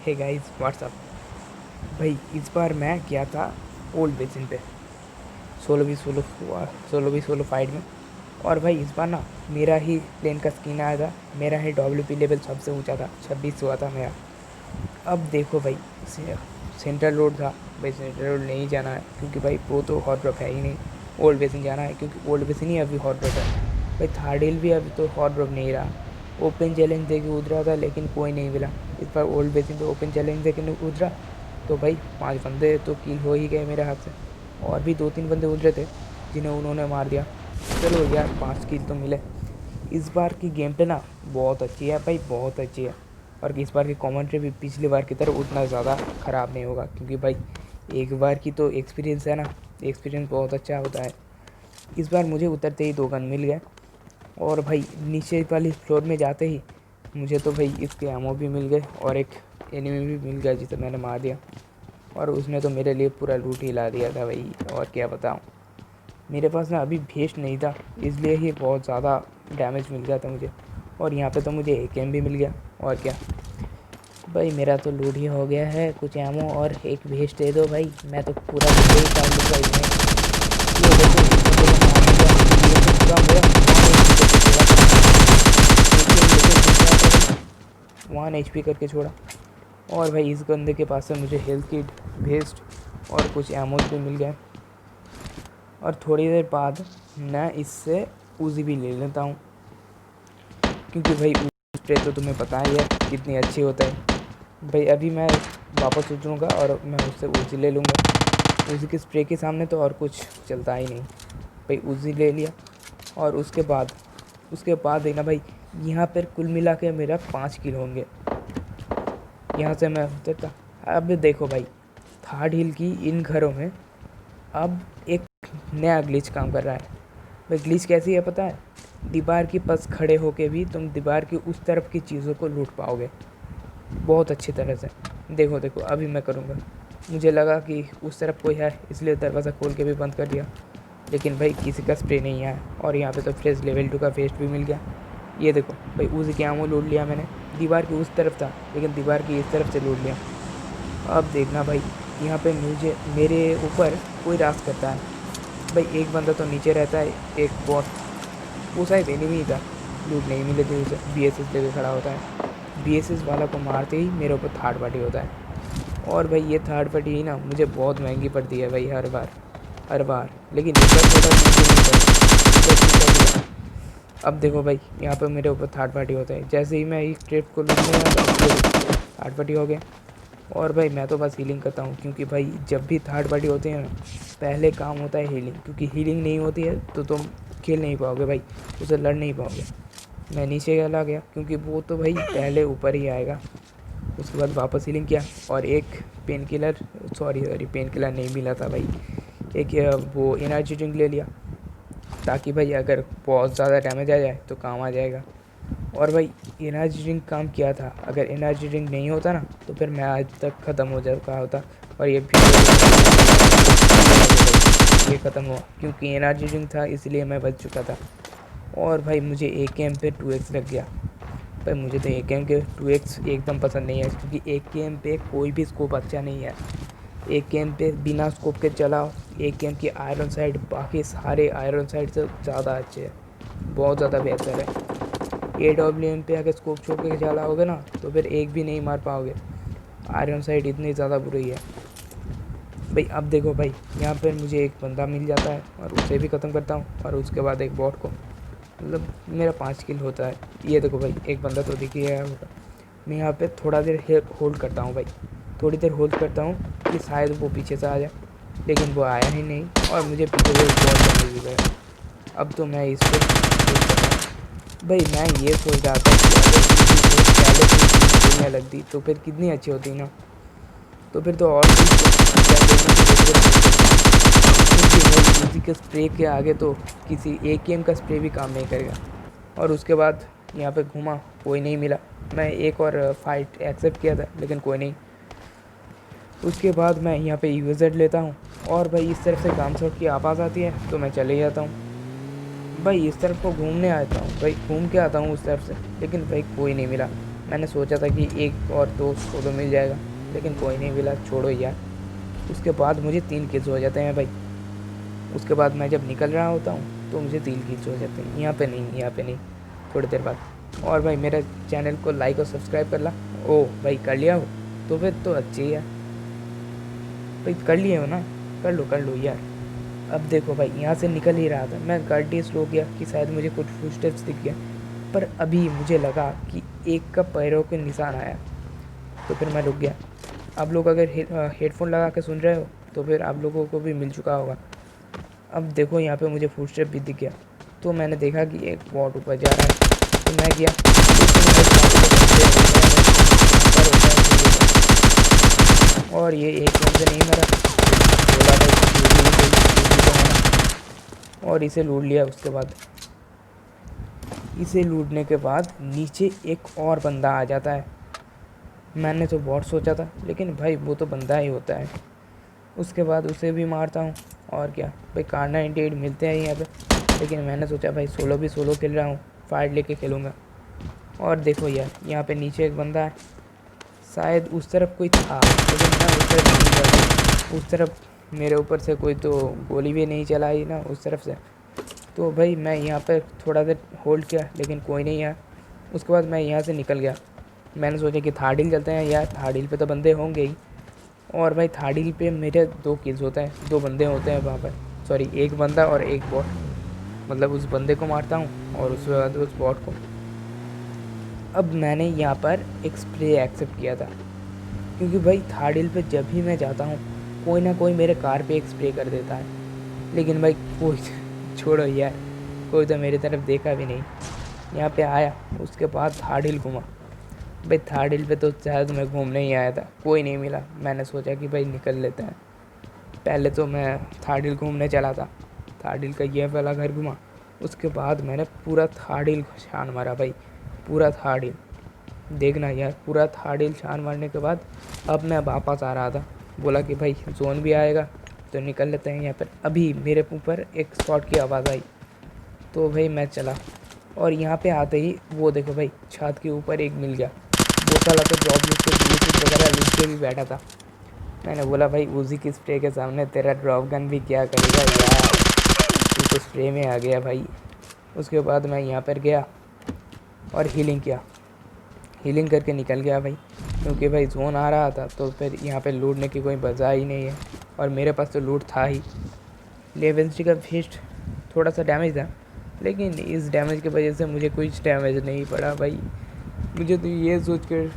Hey guys what's up. भाई इस बार मैं गया था ओल्ड बेसिन पे 16v16 फाइट में। और भाई इस बार ना मेरा ही प्लेन का स्किन आया था, मेरा ही WP लेवल सबसे ऊंचा था, 26 हुआ था मेरा। अब देखो भाई, सेंट्रल रोड था। भाई सेंट्रल रोड नहीं जाना है क्योंकि भाई प्रो तो हॉट ड्रॉप है ही नहीं। ओल्ड बेसिन जाना है क्योंकि ओल्ड बेसिन ही अभी हॉट ड्रॉप है। भाई थर्ड हिल भी अभी तो हॉट ड्रॉप नहीं रहा। ओपन चैलेंज दे के उतरा था लेकिन कोई नहीं मिला। इस बार ओल्ड बेसिन पे ओपन चैलेंज दे के उतरा तो भाई 5 बंदे तो किल हो ही गए मेरे हाथ से। और भी 2-3 बंदे उतरे थे जिन्हें उन्होंने मार दिया। चलो यार 5 किल तो मिले। इस बार की गेम पे ना बहुत अच्छी है भाई, बहुत अच्छी है। और इस बार की कमेंट्री भी पिछली बार की तरह उतना ज़्यादा ख़राब नहीं होगा क्योंकि भाई एक बार की तो एक्सपीरियंस है ना, एक्सपीरियंस बहुत अच्छा होता है। इस बार मुझे उतरते ही 2 गन मिल गए। और भाई नीचे वाली फ्लोर में जाते ही मुझे तो भाई इसके एमओ भी मिल गए और एक एनिमी भी मिल गया जिसे मैंने मार दिया। और उसने तो मेरे लिए पूरा लूट ही ला दिया था भाई, और क्या बताऊँ। मेरे पास ना अभी भेस्ट नहीं था, इसलिए ही बहुत ज़्यादा डैमेज मिल गया था मुझे। और यहाँ पे तो मुझे AKM भी मिल गया। और क्या भाई, मेरा तो लूट ही हो गया है। कुछ एमो और एक भेस्ट दे दो भाई, मैं तो पूरा वीडियो ही काट लूँगा इसमें। ये देखो इस बंदे को मारने का ये तो पूरा मेरा 1 HP करके छोड़ा। और भाई इस बंदे के पास से मुझे हेल्थ किट, भेस्ट और कुछ एमोज भी मिल गए। और थोड़ी देर बाद मैं इससे उजी भी ले लेता हूँ क्योंकि भाई स्प्रे तो तुम्हें पता ही है कितनी अच्छी होता है। भाई अभी मैं वापस उतरूँगा और मैं उससे उजी ले लूँगा। उजी के स्प्रे के सामने तो और कुछ चलता ही नहीं। भाई उजी ले लिया और उसके बाद है ना भाई, यहाँ पर कुल मिला के मेरा 5 किल होंगे। यहाँ से मैं उतरता। अब देखो भाई, थर्ड हिल की इन घरों में अब एक नया ग्लिच काम कर रहा है। भाई ग्लिच कैसी है पता है? दीवार के पास खड़े होके भी तुम दीवार की उस तरफ की चीज़ों को लूट पाओगे बहुत अच्छी तरह से। देखो देखो अभी मैं करूँगा। मुझे लगा कि उस तरफ कोई है इसलिए दरवाज़ा खोल के भी बंद कर दिया, लेकिन भाई किसी का स्प्रे नहीं आया। और यहाँ पे तो फ्रेश लेवल 2 का फेस्ट भी मिल गया। ये देखो भाई, उसी के आमो लूट लिया मैंने। दीवार की उस तरफ था लेकिन दीवार की इस तरफ से लूट लिया। अब देखना भाई, यहाँ पे मुझे मेरे ऊपर कोई राज करता है। भाई एक बंदा तो नीचे रहता है, एक बॉस, वो शायद एनिमी ही था। लूट नहीं मिले थे उसे, BSS लेके खड़ा होता है। BSS वाला को मारते ही मेरे ऊपर थर्ड पार्टी होता है। और भाई ये थर्ड पार्टी ही ना मुझे बहुत महंगी पड़ती है भाई, हर बार। लेकिन इस बार थोड़ा महंगी नहीं पड़ी। अब देखो भाई, यहाँ पे मेरे ऊपर थर्ड पार्टी होता है। जैसे ही मैं एक ट्रिप को लूटने आता हूँ थर्ड पार्टी हो गया। और भाई मैं तो बस हीलिंग करता हूँ क्योंकि भाई जब भी थर्ड पार्टी होते हैं ना, पहले काम होता है हीलिंग, क्योंकि हीलिंग नहीं होती है तो तुम खेल नहीं पाओगे भाई, उसे लड़ नहीं पाओगे। मैं नीचे चला गया क्योंकि वो तो भाई पहले ऊपर ही आएगा। उसके बाद वापस हीलिंग किया और एक pain killer, sorry pain killer नहीं मिला था भाई, एक वो एनर्जी ड्रिंक ले लिया ताकि भाई अगर बहुत ज़्यादा डैमेज आ जाए तो काम आ जाएगा। और भाई एनर्जी ड्रिंक काम किया था, अगर एनर्जी ड्रिंक नहीं होता ना तो फिर मैं आज तक ख़त्म हो चुका होता। और ये ख़त्म हुआ क्योंकि एनर्जी ड्रिंक था, इसलिए मैं बच चुका था। और भाई मुझे AKM पे 2x लग गया। भाई मुझे तो AKM के 2x एकदम पसंद नहीं है क्योंकि AKM पे कोई भी स्कोप अच्छा नहीं है। AKM पे बिना स्कोप के चलाओ, AKM की आयरन साइड बाकी सारे आयरन साइड से ज़्यादा अच्छे है, बहुत ज़्यादा बेहतर है। AWM पे अगर स्कोप छोड़ के चलाओगे ना तो फिर एक भी नहीं मार पाओगे। आयरन साइड इतनी ज़्यादा बुरी है भाई। अब देखो भाई, यहाँ पर मुझे एक बंदा मिल जाता है और उसे भी ख़त्म करता हूँ और उसके बाद एक बॉट को, मतलब मेरा 5 किल होता है। ये देखो भाई, एक बंदा तो दिख ही गया होगा। मैं यहाँ पे थोड़ा देर होल्ड करता हूँ भाई, थोड़ी देर होल्ड करता हूँ कि शायद वो पीछे से आ जाए, लेकिन वो आया ही नहीं और मुझे पीछे से बहुत डैमेज भी गया। अब तो मैं इस पर भाई मैं ये सोच रहा था कि अगर किसी को पहले से खेलने लगती तो फिर कितनी अच्छी होती ना, तो फिर तो और भी किसी के स्प्रे के आगे तो किसी AKM का स्प्रे भी काम नहीं करेगा। और उसके बाद यहाँ पे घूमा, कोई नहीं मिला। मैं एक और फाइट एक्सेप्ट किया था लेकिन कोई नहीं। उसके बाद मैं यहाँ पे UAZ लेता हूँ और भाई इस तरफ से गान शॉट की आवाज़ आती है तो मैं चले जाता हूँ। भाई इस तरफ को घूमने आता हूँ भाई, घूम के आता हूँ उस तरफ से, लेकिन भाई कोई नहीं मिला। मैंने सोचा था कि एक और दो सोलो मिल जाएगा, लेकिन कोई नहीं मिला, छोड़ो यार। उसके बाद मुझे 3 किल्स हो जाते हैं भाई। उसके बाद मैं जब निकल रहा होता हूँ तो मुझे 3 किल्स हो जाते हैं। यहाँ पे नहीं, थोड़ी देर बाद। और भाई मेरे चैनल को लाइक और सब्सक्राइब कर ला। ओ भाई कर लिया हो तो फिर तो अच्छी है भाई, कर लिए हो ना, कर लो यार। अब देखो भाई, यहाँ से निकल ही रहा था मैं, गाड़ी स्लो किया कि शायद मुझे कुछ फुटस्टेप्स दिख गया, पर अभी मुझे लगा कि एक का पैरों के निशान आया, तो फिर मैं रुक गया। आप लोग अगर हेडफोन लगा के सुन रहे हो तो फिर आप लोगों को भी मिल चुका होगा। अब देखो यहाँ पे मुझे फुटस्टेप भी दिख गया, तो मैंने देखा कि एक बॉट ऊपर जा रहा है, तो मैं गया। और ये एक गन से नहीं मरा, बोला था और इसे लूट लिया। उसके बाद इसे लूटने के बाद नीचे एक और बंदा आ जाता है। मैंने तो बॉट सोचा था, लेकिन भाई वो तो बंदा ही होता है। उसके बाद उसे भी मारता हूँ, और क्या भाई, कार 98 मिलते हैं यहाँ पे, लेकिन मैंने सोचा भाई सोलो खेल रहा हूँ, फाइट लेके खेलूँगा। और देखो यार, यहाँ पे नीचे एक बंदा है, शायद उस तरफ कोई था, लेकिन मैं उस तरफ नहीं गया। उस तरफ मेरे ऊपर से कोई तो गोली भी नहीं चलाई ना उस तरफ से। तो भाई मैं यहाँ पर थोड़ा देर होल्ड किया, लेकिन कोई नहीं आया। उसके बाद मैं यहाँ से निकल गया। मैंने सोचा कि थार्ड हिल चलते हैं यार, थार्ड हिल पे तो बंदे होंगे ही। और भाई थार्ड हिल पे मेरे 2 किल्स होते हैं, 2 बंदे होते हैं वहाँ पर, सॉरी एक बंदा और एक बॉट। मतलब उस बंदे को मारता हूँ और उसके बाद उस बॉट को। अब मैंने यहाँ पर एक स्प्रे एक्सेप्ट किया था, क्योंकि भाई थार्ड हिल पे जब भी मैं जाता हूँ कोई ना कोई मेरे कार पे एक स्प्रे कर देता है, लेकिन भाई कोई छोड़ो यार, कोई तो मेरी तरफ देखा भी नहीं। यहाँ पे आया, उसके बाद थार्ड हिल घूमा। भाई थार्ड हिल पे तो शायद मैं घूमने ही आया था, कोई नहीं मिला। मैंने सोचा कि भाई निकल लेते हैं। पहले तो मैं थार्ड हिल घूमने चला था, थार्ड हिल का ये वाला घर घूमा। उसके बाद मैंने पूरा थार्ड हिल छान मारा भाई, पूरा थार्ड हिल। देखना यार, पूरा थार्ड हिल छान मारने के बाद अब मैं वापस आ रहा था। बोला कि भाई जोन भी आएगा तो निकल लेते हैं यहाँ पर। अभी मेरे ऊपर एक स्पॉट की आवाज़ आई, तो भाई मैं चला, और यहाँ पे आते ही वो देखो भाई, छत के ऊपर एक मिल गया। वो साला तो ड्रॉप लूट के ब्लूटूथ वगैरह लूट के भी बैठा था। मैंने बोला भाई उसी की स्प्रे के सामने तेरा ड्रॉप गन भी क्या करेगा यार, तू तो स्प्रे में आ गया भाई। उसके बाद मैं यहाँ पर गया और हीलिंग किया, हीलिंग करके निकल गया भाई, क्योंकि भाई जोन आ रहा था, तो फिर यहाँ पे लूटने की कोई वजह ही नहीं है, और मेरे पास तो लूट था ही। लेवेंसी का फिस्ट थोड़ा सा डैमेज था, लेकिन इस डैमेज की वजह से मुझे कुछ डैमेज नहीं पड़ा भाई। मुझे तो ये सोच कर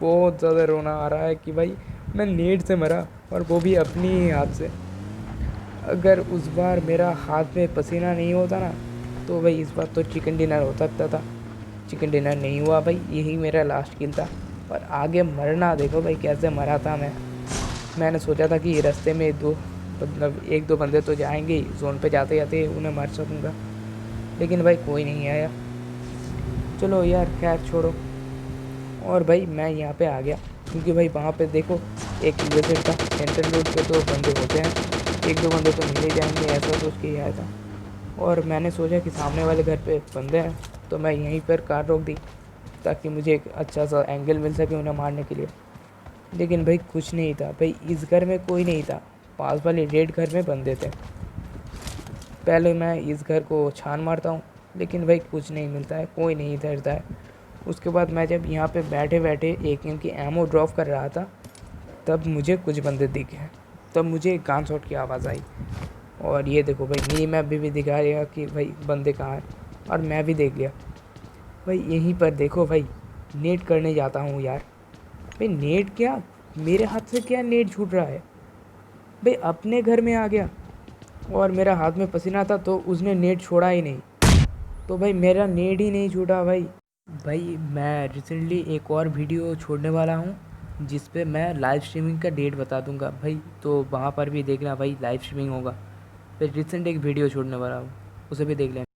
बहुत ज़्यादा रोना आ रहा है कि भाई मैं नेट से मरा, और वो भी अपनी ही हाथ से। अगर उस बार मेरा हाथ में पसीना नहीं होता ना, तो भाई इस बार तो चिकन डिनर हो सकता था। चिकन डिनर नहीं हुआ भाई, यही मेरा लास्ट किल था। और आगे मरना देखो भाई कैसे मरा था मैं। मैंने सोचा था कि रास्ते में मतलब 1-2 बंदे तो जाएंगे ही, जोन पे जाते जाते उन्हें मार सकूँगा, लेकिन भाई कोई नहीं आया। चलो यार खैर छोड़ो। और भाई मैं यहाँ पे आ गया, क्योंकि भाई वहाँ पे देखो एक विजिट था, सेंट्रल रोड पे तो बंदे होते हैं, 1-2 बंदे तो मिल ही जाएंगे, ऐसा सोच के ही आया था। और मैंने सोचा कि सामने वाले घर पे बंदे हैं, तो मैं यहीं पर कार रोक दी, ताकि मुझे एक अच्छा सा एंगल मिल सके उन्हें मारने के लिए। लेकिन भाई कुछ नहीं था भाई, इस घर में कोई नहीं था, पास वाले रेड घर में बंदे थे। पहले मैं इस घर को छान मारता हूँ, लेकिन भाई कुछ नहीं मिलता है, कोई नहीं धरता है। उसके बाद मैं जब यहाँ पे बैठे बैठे AK की एमो ड्रॉप कर रहा था, तब मुझे कुछ बंदे दिखे। तब मुझे एक गन शॉट की आवाज़ आई, और ये देखो भाई मिनी मैप भी दिखा रहेगा कि भाई बंदे कहाँ हैं, और मैं भी देख लिया भाई। यहीं पर देखो भाई, नेट करने जाता हूँ यार। भाई नेट क्या, मेरे हाथ से क्या नेट छूट रहा है भाई, अपने घर में आ गया, और मेरा हाथ में पसीना था तो उसने नेट छोड़ा ही नहीं, तो भाई मेरा नेट ही नहीं छूटा भाई। भाई मैं रिसेंटली एक और वीडियो छोड़ने वाला हूँ, जिस पे मैं लाइव स्ट्रीमिंग का डेट बता दूंगा भाई, तो वहाँ पर भी देखना भाई, लाइव स्ट्रीमिंग होगा। फिर रिसेंट एक वीडियो छोड़ने वाला हूँ, उसे भी देख लेना।